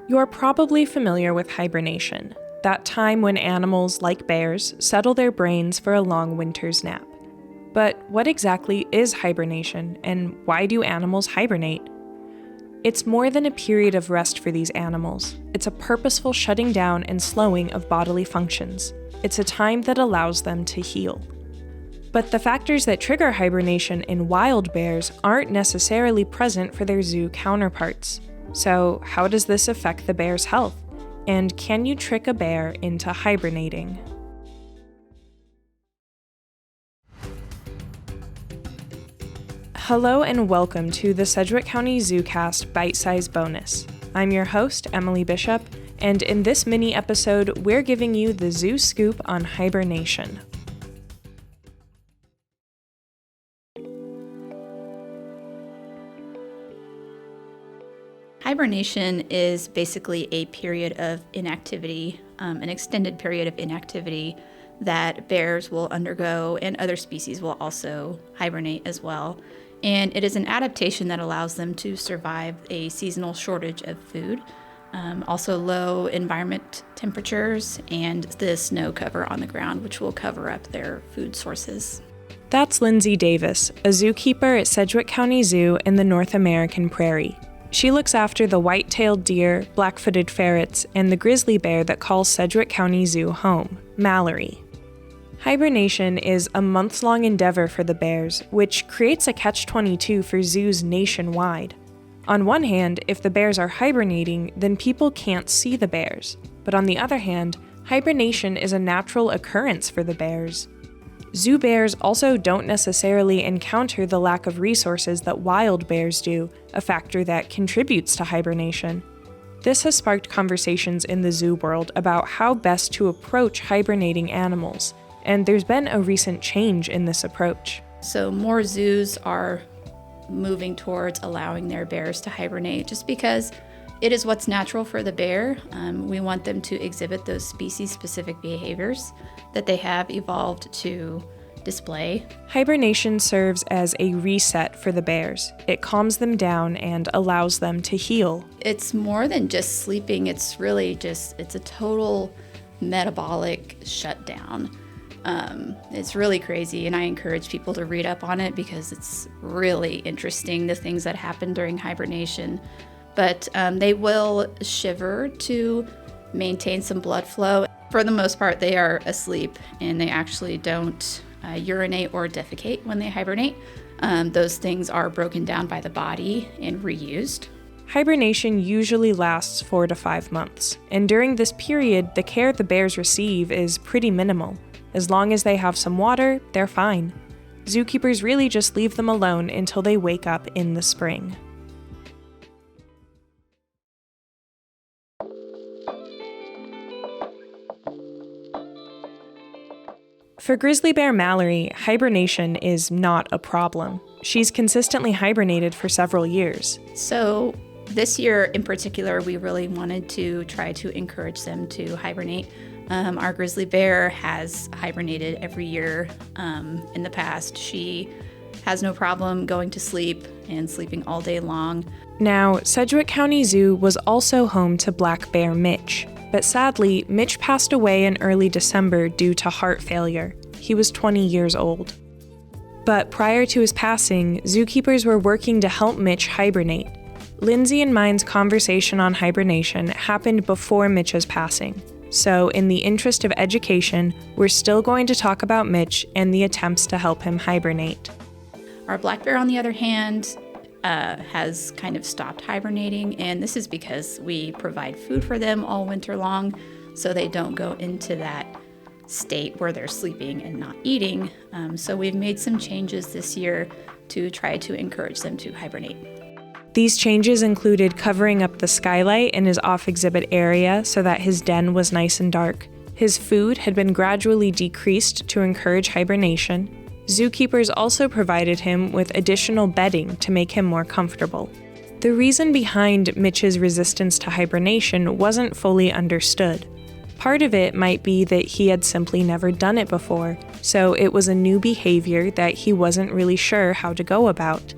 You're probably familiar with hibernation, that time when animals, like bears, settle their brains for a long winter's nap. But what exactly is hibernation, and why do animals hibernate? It's more than a period of rest for these animals. It's a purposeful shutting down and slowing of bodily functions. It's a time that allows them to heal. But the factors that trigger hibernation in wild bears aren't necessarily present for their zoo counterparts. So, how does this affect the bear's health? And can you trick a bear into hibernating? Hello and welcome to the Sedgwick County ZooCast Bite-Size Bonus. I'm your host, Emily Bishop, and in this mini episode, we're giving you the zoo scoop on hibernation. Hibernation is basically a period of inactivity, an extended period of inactivity that bears will undergo and other species will also hibernate as well. And it is an adaptation that allows them to survive a seasonal shortage of food, also low environment temperatures, and the snow cover on the ground, which will cover up their food sources. That's Lindsay Davis, a zookeeper at Sedgwick County Zoo in the North American Prairie. She looks after the white-tailed deer, black-footed ferrets, and the grizzly bear that calls Sedgwick County Zoo home, Mallory. Hibernation is a months-long endeavor for the bears, which creates a catch-22 for zoos nationwide. On one hand, if the bears are hibernating, then people can't see the bears. But on the other hand, hibernation is a natural occurrence for the bears. Zoo bears also don't necessarily encounter the lack of resources that wild bears do, a factor that contributes to hibernation. This has sparked conversations in the zoo world about how best to approach hibernating animals, and there's been a recent change in this approach. So more zoos are moving towards allowing their bears to hibernate just because it is what's natural for the bear. We want them to exhibit those species-specific behaviors that they have evolved to display. Hibernation serves as a reset for the bears. It calms them down and allows them to heal. It's more than just sleeping. It's a total metabolic shutdown. It's really crazy, and I encourage people to read up on it because it's really interesting, the things that happen during hibernation. But they will shiver to maintain some blood flow. For the most part, they are asleep, and they actually don't urinate or defecate when they hibernate. Those things are broken down by the body and reused. Hibernation usually lasts 4 to 5 months, and during this period, the care the bears receive is pretty minimal. As long as they have some water, they're fine. Zookeepers really just leave them alone until they wake up in the spring. For grizzly bear Mallory, hibernation is not a problem. She's consistently hibernated for several years. So this year in particular, we really wanted to try to encourage them to hibernate. Our grizzly bear has hibernated every year in the past. She has no problem going to sleep and sleeping all day long. Now, Sedgwick County Zoo was also home to black bear Mitch, but sadly, Mitch passed away in early December due to heart failure. He was 20 years old. But prior to his passing, zookeepers were working to help Mitch hibernate. Lindsay and mine's conversation on hibernation happened before Mitch's passing. So, in the interest of education, we're still going to talk about Mitch and the attempts to help him hibernate. Our black bear, on the other hand, has kind of stopped hibernating, and this is because we provide food for them all winter long, so they don't go into that state where they're sleeping and not eating. So we've made some changes this year to try to encourage them to hibernate. These changes included covering up the skylight in his off-exhibit area so that his den was nice and dark. His food had been gradually decreased to encourage hibernation. Zookeepers also provided him with additional bedding to make him more comfortable. The reason behind Mitch's resistance to hibernation wasn't fully understood. Part of it might be that he had simply never done it before, so it was a new behavior that he wasn't really sure how to go about.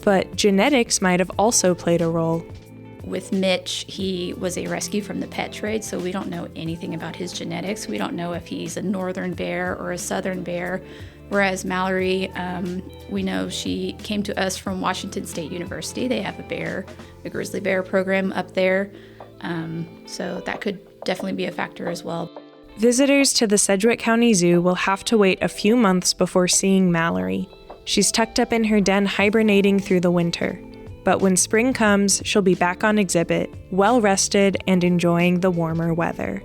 But genetics might have also played a role. With Mitch, he was a rescue from the pet trade, so we don't know anything about his genetics. We don't know if he's a northern bear or a southern bear. Whereas Mallory, we know she came to us from Washington State University. They have a grizzly bear program up there. So that could definitely be a factor as well. Visitors to the Sedgwick County Zoo will have to wait a few months before seeing Mallory. She's tucked up in her den hibernating through the winter. But when spring comes, she'll be back on exhibit, well-rested and enjoying the warmer weather.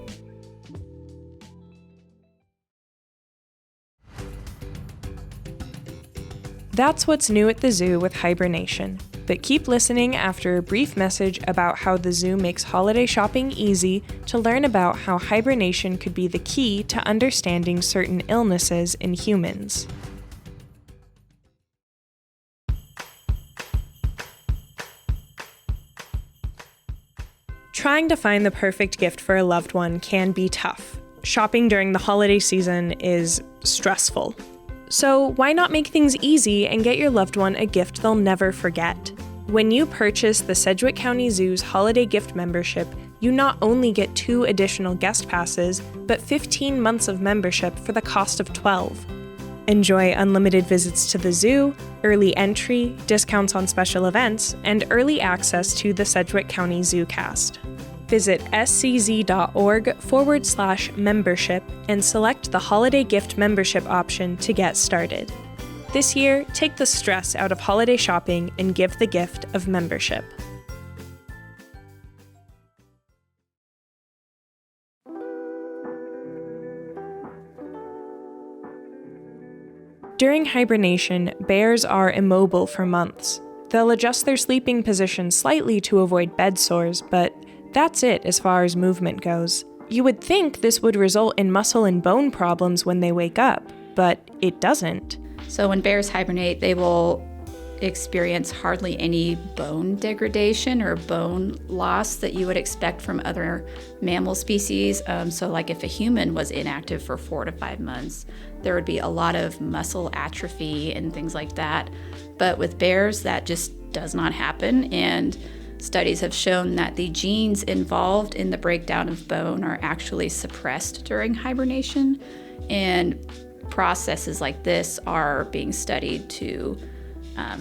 That's what's new at the zoo with Hibernation. But keep listening after a brief message about how the zoo makes holiday shopping easy to learn about how hibernation could be the key to understanding certain illnesses in humans. Trying to find the perfect gift for a loved one can be tough. Shopping during the holiday season is stressful. So why not make things easy and get your loved one a gift they'll never forget? When you purchase the Sedgwick County Zoo's holiday gift membership, you not only get 2 additional guest passes, but 15 months of membership for the cost of 12. Enjoy unlimited visits to the zoo, early entry, discounts on special events, and early access to the Sedgwick County ZooCast. Visit scz.org/membership and select the holiday gift membership option to get started. This year, take the stress out of holiday shopping and give the gift of membership. During hibernation, bears are immobile for months. They'll adjust their sleeping position slightly to avoid bed sores, but that's it as far as movement goes. You would think this would result in muscle and bone problems when they wake up, but it doesn't. So when bears hibernate, they will experience hardly any bone degradation or bone loss that you would expect from other mammal species. So like if a human was inactive for 4 to 5 months, there would be a lot of muscle atrophy and things like that. But with bears, that just does not happen. And studies have shown that the genes involved in the breakdown of bone are actually suppressed during hibernation. And processes like this are being studied to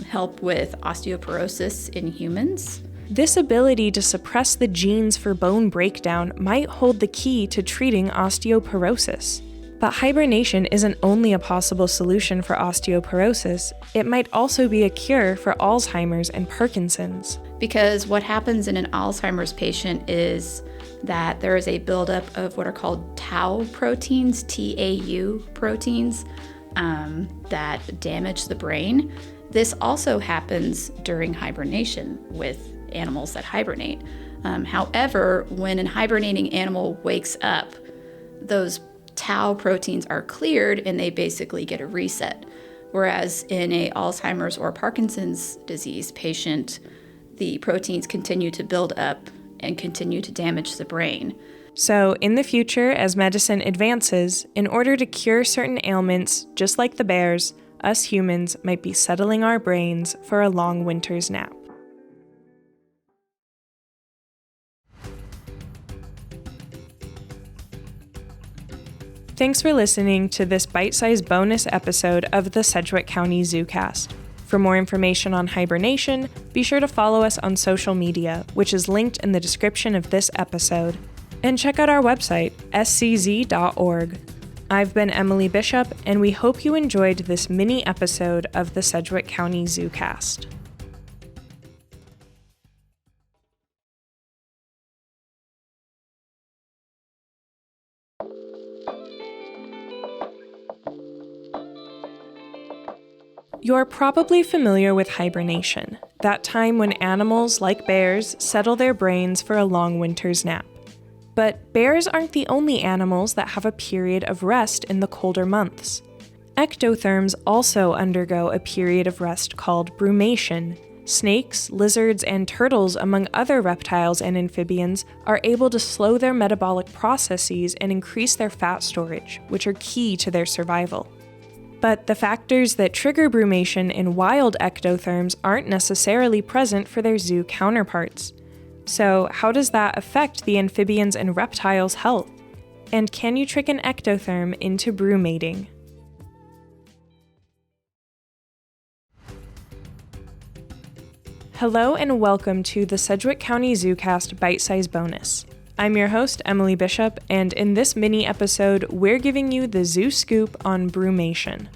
help with osteoporosis in humans. This ability to suppress the genes for bone breakdown might hold the key to treating osteoporosis. But hibernation isn't only a possible solution for osteoporosis, it might also be a cure for Alzheimer's and Parkinson's. Because what happens in an Alzheimer's patient is that there is a buildup of what are called tau proteins, TAU proteins, that damage the brain. This also happens during hibernation with animals that hibernate. However, when an hibernating animal wakes up, those tau proteins are cleared and they basically get a reset. Whereas in a Alzheimer's or Parkinson's disease patient, the proteins continue to build up and continue to damage the brain. So, in the future, as medicine advances, in order to cure certain ailments, just like the bears, us humans might be settling our brains for a long winter's nap. Thanks for listening to this bite-sized bonus episode of the Sedgwick County ZooCast. For more information on hibernation, be sure to follow us on social media, which is linked in the description of this episode. And check out our website, scz.org. I've been Emily Bishop, and we hope you enjoyed this mini episode of the Sedgwick County ZooCast. You're probably familiar with hibernation, that time when animals, like bears, settle their brains for a long winter's nap. But bears aren't the only animals that have a period of rest in the colder months. Ectotherms also undergo a period of rest called brumation. Snakes, lizards, and turtles, among other reptiles and amphibians, are able to slow their metabolic processes and increase their fat storage, which are key to their survival. But the factors that trigger brumation in wild ectotherms aren't necessarily present for their zoo counterparts. So, how does that affect the amphibians' and reptiles' health? And can you trick an ectotherm into brumating? Hello and welcome to the Sedgwick County ZooCast Bitesize Bonus. I'm your host, Emily Bishop, and in this mini episode, we're giving you the zoo scoop on brumation.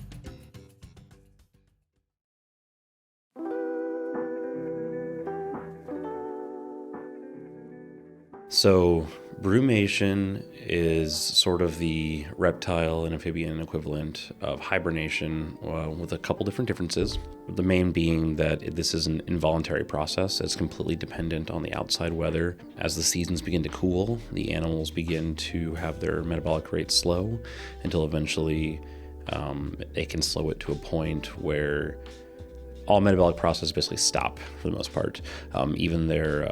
So, brumation is sort of the reptile and amphibian equivalent of hibernation with a couple different differences. The main being that this is an involuntary process. It's completely dependent on the outside weather. As the seasons begin to cool, the animals begin to have their metabolic rate slow until eventually they can slow it to a point where all metabolic processes basically stop for the most part. Even their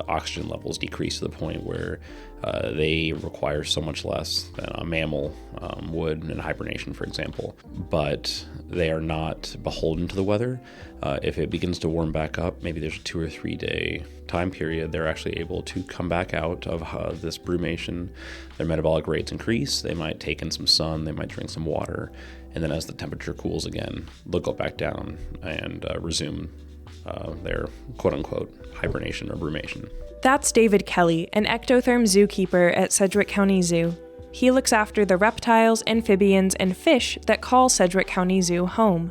oxygen levels decrease to the point where they require so much less than a mammal would in hibernation, for example. But they are not beholden to the weather. If it begins to warm back up, maybe there's a 2 or 3 day time period, they're actually able to come back out of this brumation. Their metabolic rates increase. They might take in some sun, they might drink some water, and then as the temperature cools again, they'll go back down and resume their quote-unquote hibernation or brumation. That's David Kelly, an ectotherm zookeeper at Sedgwick County Zoo. He looks after the reptiles, amphibians, and fish that call Sedgwick County Zoo home.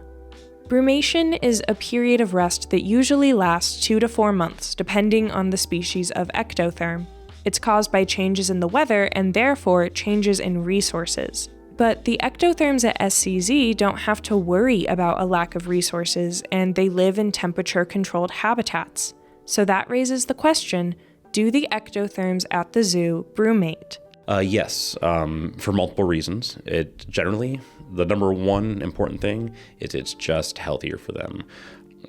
Brumation is a period of rest that usually lasts 2 to 4 months, depending on the species of ectotherm. It's caused by changes in the weather and therefore changes in resources. But the ectotherms at SCZ don't have to worry about a lack of resources, and they live in temperature-controlled habitats. So that raises the question, do the ectotherms at the zoo brumate? Yes, for multiple reasons. Generally, the number one important thing is it's just healthier for them.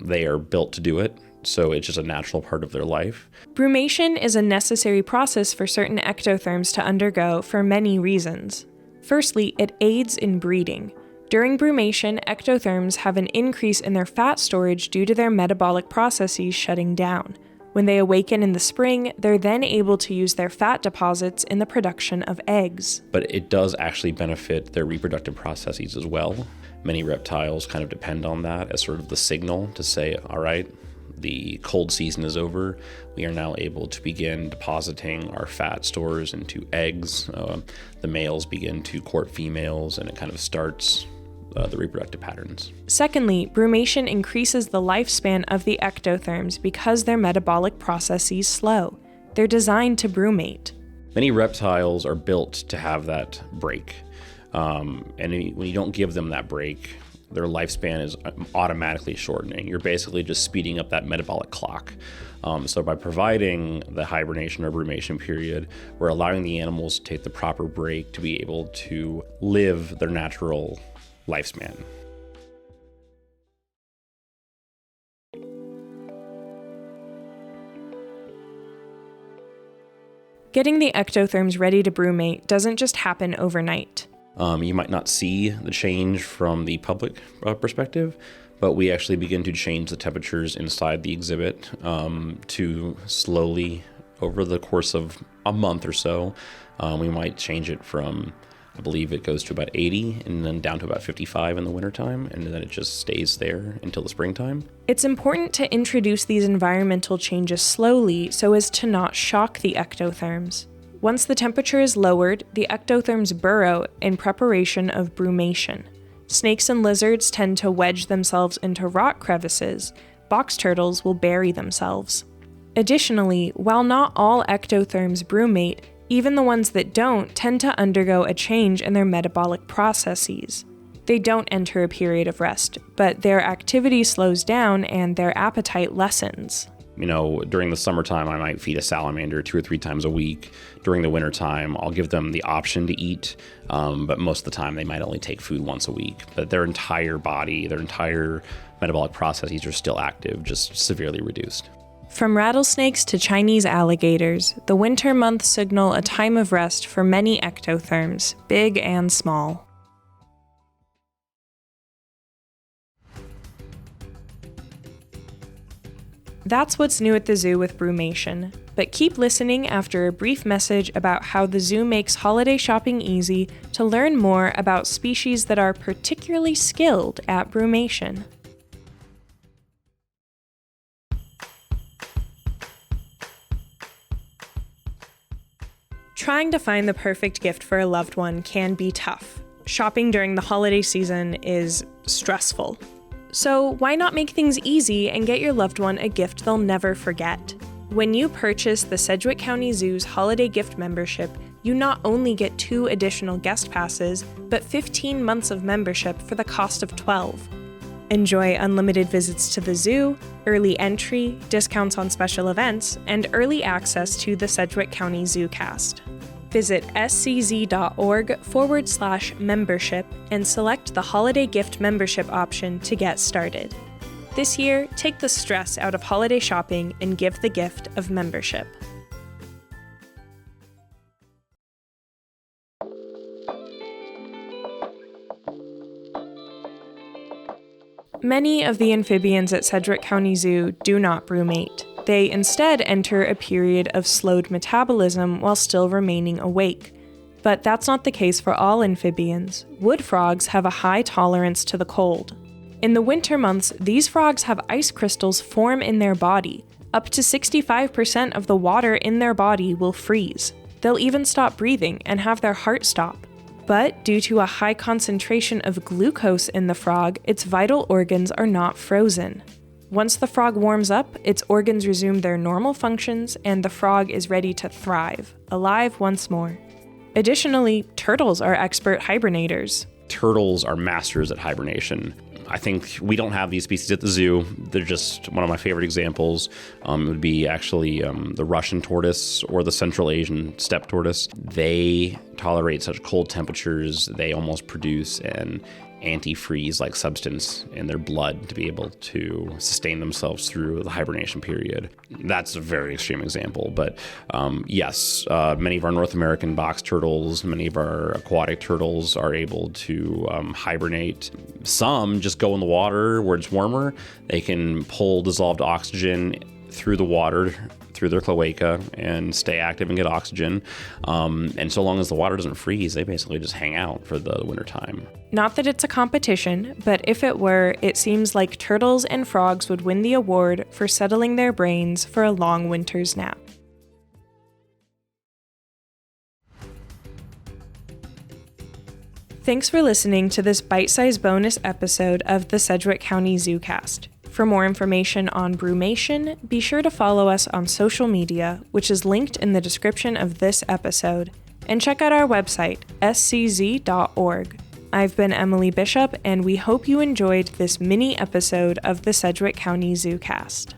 They are built to do it, so it's just a natural part of their life. Brumation is a necessary process for certain ectotherms to undergo for many reasons. Firstly, it aids in breeding. During brumation, ectotherms have an increase in their fat storage due to their metabolic processes shutting down. When they awaken in the spring, they're then able to use their fat deposits in the production of eggs. But it does actually benefit their reproductive processes as well. Many reptiles kind of depend on that as sort of the signal to say, all right, the cold season is over. We are now able to begin depositing our fat stores into eggs. The males begin to court females, and it kind of starts the reproductive patterns. Secondly, brumation increases the lifespan of the ectotherms because their metabolic processes slow. They're designed to brumate. Many reptiles are built to have that break. And when you don't give them that break, their lifespan is automatically shortening. You're basically just speeding up that metabolic clock. So by providing the hibernation or brumation period, we're allowing the animals to take the proper break to be able to live their natural lifespan. Getting the ectotherms ready to brumate doesn't just happen overnight. You might not see the change from the public perspective, but we actually begin to change the temperatures inside the exhibit to slowly, over the course of a month or so, we might change it from, I believe it goes to about 80 and then down to about 55 in the wintertime, and then it just stays there until the springtime. It's important to introduce these environmental changes slowly so as to not shock the ectotherms. Once the temperature is lowered, the ectotherms burrow in preparation of brumation. Snakes and lizards tend to wedge themselves into rock crevices. Box turtles will bury themselves. Additionally, while not all ectotherms brumate, even the ones that don't tend to undergo a change in their metabolic processes. They don't enter a period of rest, but their activity slows down and their appetite lessens. During the summertime, I might feed a salamander 2 or 3 times a week. During the wintertime, I'll give them the option to eat, but most of the time they might only take food once a week. But their entire body, their entire metabolic processes are still active, just severely reduced. From rattlesnakes to Chinese alligators, the winter months signal a time of rest for many ectotherms, big and small. That's what's new at the zoo with Brumation. But keep listening after a brief message about how the zoo makes holiday shopping easy to learn more about species that are particularly skilled at brumation. Trying to find the perfect gift for a loved one can be tough. Shopping during the holiday season is stressful. So why not make things easy and get your loved one a gift they'll never forget? When you purchase the Sedgwick County Zoo's holiday gift membership, you not only get 2 additional guest passes, but 15 months of membership for the cost of 12. Enjoy unlimited visits to the zoo, early entry, discounts on special events, and early access to the Sedgwick County ZooCast. Visit scz.org/membership and select the holiday gift membership option to get started. This year, take the stress out of holiday shopping and give the gift of membership. Many of the amphibians at Sedgwick County Zoo do not brumate. They instead enter a period of slowed metabolism while still remaining awake. But that's not the case for all amphibians. Wood frogs have a high tolerance to the cold. In the winter months, these frogs have ice crystals form in their body. Up to 65% of the water in their body will freeze. They'll even stop breathing and have their heart stop. But due to a high concentration of glucose in the frog, its vital organs are not frozen. Once the frog warms up, its organs resume their normal functions and the frog is ready to thrive, alive once more. Additionally, turtles are expert hibernators. Turtles are masters at hibernation. I think we don't have these species at the zoo. They're just one of my favorite examples. Would be actually the Russian tortoise or the Central Asian steppe tortoise. They tolerate such cold temperatures, they almost produce an antifreeze-like substance in their blood to be able to sustain themselves through the hibernation period. That's a very extreme example, but yes, many of our North American box turtles, many of our aquatic turtles are able to hibernate. Some just go in the water where it's warmer. They can pull dissolved oxygen through the water, through their cloaca, and stay active and get oxygen. And so long as the water doesn't freeze, they basically just hang out for the wintertime. Not that it's a competition, but if it were, it seems like turtles and frogs would win the award for settling their brains for a long winter's nap. Thanks for listening to this bite-sized bonus episode of the Sedgwick County ZooCast. For more information on Brumation, be sure to follow us on social media, which is linked in the description of this episode, and check out our website, scz.org. I've been Emily Bishop, and we hope you enjoyed this mini episode of the Sedgwick County ZooCast.